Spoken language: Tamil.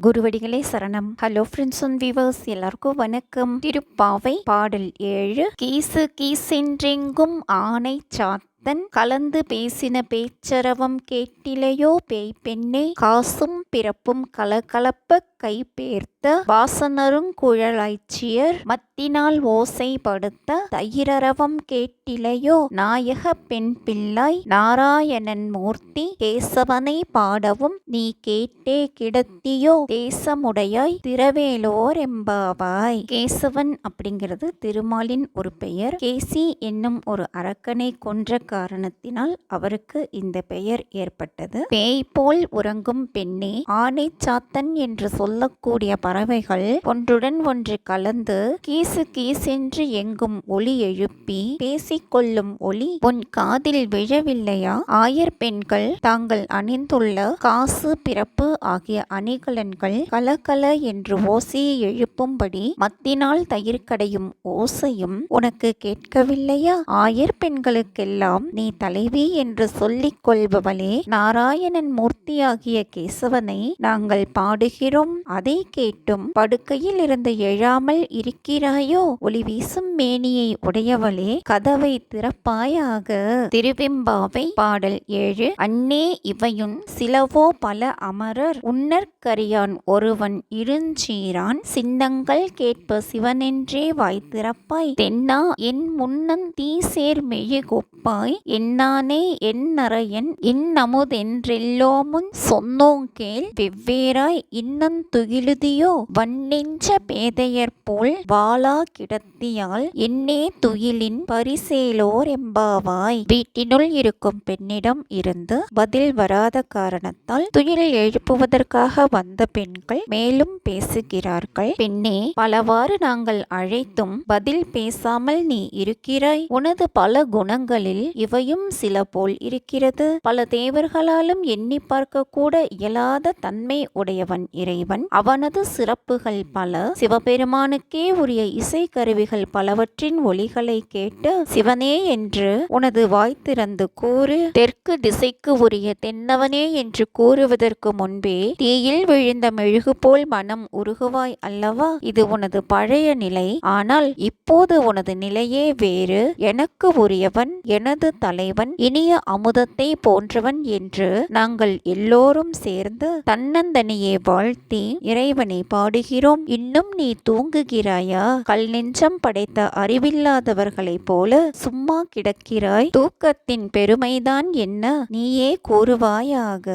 குருவடிகளே சரணம். ஹலோ ஃப்ரெண்ட்ஸ் அண்ட் வியூவர்ஸ், எல்லாருக்கும் வணக்கம். திருப்பாவை பாடல் 7. கீசு கீசென்றெங்கும் ஆனை சாத்தன் கலந்து பேசின பேச்சரவம் கேட்டிலையோ பேய் பெண்ணே, காசும் பிறப்பும் கலகலப்ப கைபேர்த்த வாசனருங் குழலாய்ச்சியர் மத்தினால் ஓசை படுத்த தயிரரவம் கேட்டிலையோ நாயக பெண் பிள்ளாய் நாராயணன் மூர்த்தி கேசவனை பாடவும் நீ கேட்டே கிடத்தியோ தேசமுடையாய் திரவேலோர் எம்பாவாய். கேசவன் அப்படிங்கிறது திருமாலின் ஒரு பெயர். கேசி என்னும் ஒரு அரக்கனை கொன்ற காரணத்தினால் அவருக்கு இந்த பெயர் ஏற்பட்டது. பேய் போல் உறங்கும் பெண்ணே, ஆனை சாத்தன் என்று சொல்லக்கூடிய பறவைகள் ஒன்றுடன் ஒன்று கலந்து கீசு கீசென்று எங்கும் ஒலி எழுப்பி பேசிக்கொள்ளும் ஒலி உன் காதில் விழவில்லையா? ஆயர் பெண்கள் தாங்கள் அணிந்துள்ள காசு பிறப்பு ஆகிய அணிகலன்கள் கலகல என்று ஓசையை எழுப்பும்படி மத்தினால் தயிர் கடையும் ஓசையும் உனக்கு கேட்கவில்லையா? ஆயர் பெண்களுக்கெல்லாம் நீ தலைவி என்று சொல்லிக் கொள்பவளே, நாராயணன் மூர்த்தியாகிய கேசவனை நாங்கள் பாடுகிறோம். அதை கேட்டும் படுக்கையில் இருந்து எழாமல் இருக்கிறாயோ? ஒளி வீசும் மேனியை உடையவளே, கதவை திறப்பாயாக. திருவெம்பாவை பாடல் 7. அன்னே இவையுன் சிலவோ பல அமரர் உன்னற்கரியான் ஒருவன் இருஞ்சீரான் சின்னங்கள் கேட்ப சிவனென்றே வாய் திறப்பாய். தென்னா என் முன்னன் தீசேர் மெழுகொப்பாய் என்னானே என் நரையன் இன்னமுதென்றெல்லோமுன் சொன்னோங்கேள் வெவ்வேறாய் இன்னந் துகிலுதியோ வன்னெஞ்ச பேதையர் போல் வாளா கிடத்தியால் என்னே துயிலின் பரிசேலோர் எம்பாவாய். வீட்டினுள் இருக்கும் பெண்ணிடம் இருந்து பதில் வராத காரணத்தால் துயில் எழுப்புவதற்காக வந்த பெண்கள் மேலும் பேசுகிறார்கள். பெண்ணே, பலவாறு நாங்கள் அழைத்தும் பதில் பேசாமல் நீ இருக்கிறாய். உனது பல குணங்களில் இவையும் சில போல் இருக்கிறது. பல தேவர்களாலும் எண்ணி பார்க்க கூட இயலாத தன்மை உடையவன் இறைவன். அவனது சிறப்புகள் பல. சிவபெருமானுக்கே உரிய இசை கருவிகள் பலவற்றின் ஒலிகளை கேட்டு சிவனே என்று உனது வாய் திறந்து கூறு. தெற்கு திசைக்கு உரிய தென்னவனே என்று கூறுவதற்கு முன்பே தீயில் விழுந்த மெழுகு போல் மனம் உருகுவாய் அல்லவா? இது உனது பழைய நிலை. ஆனால் இப்போது உனது நிலையே வேறு. எனக்கு உரியவன், எனது தலைவன், இனிய அமுதத்தை போன்றவன் என்று நாங்கள் எல்லோரும் சேர்ந்து தன்னந்தனியே வாழ்த்தி இறைவனை பாடுகிறோம். இன்னும் நீ தூங்குகிறாயா? கல் நெஞ்சம் படைத்த அறிவில்லாதவர்களைப் போல சும்மா கிடக்கிறாய். தூக்கத்தின் பெருமைதான் என்ன? நீயே கூறுவாயாக.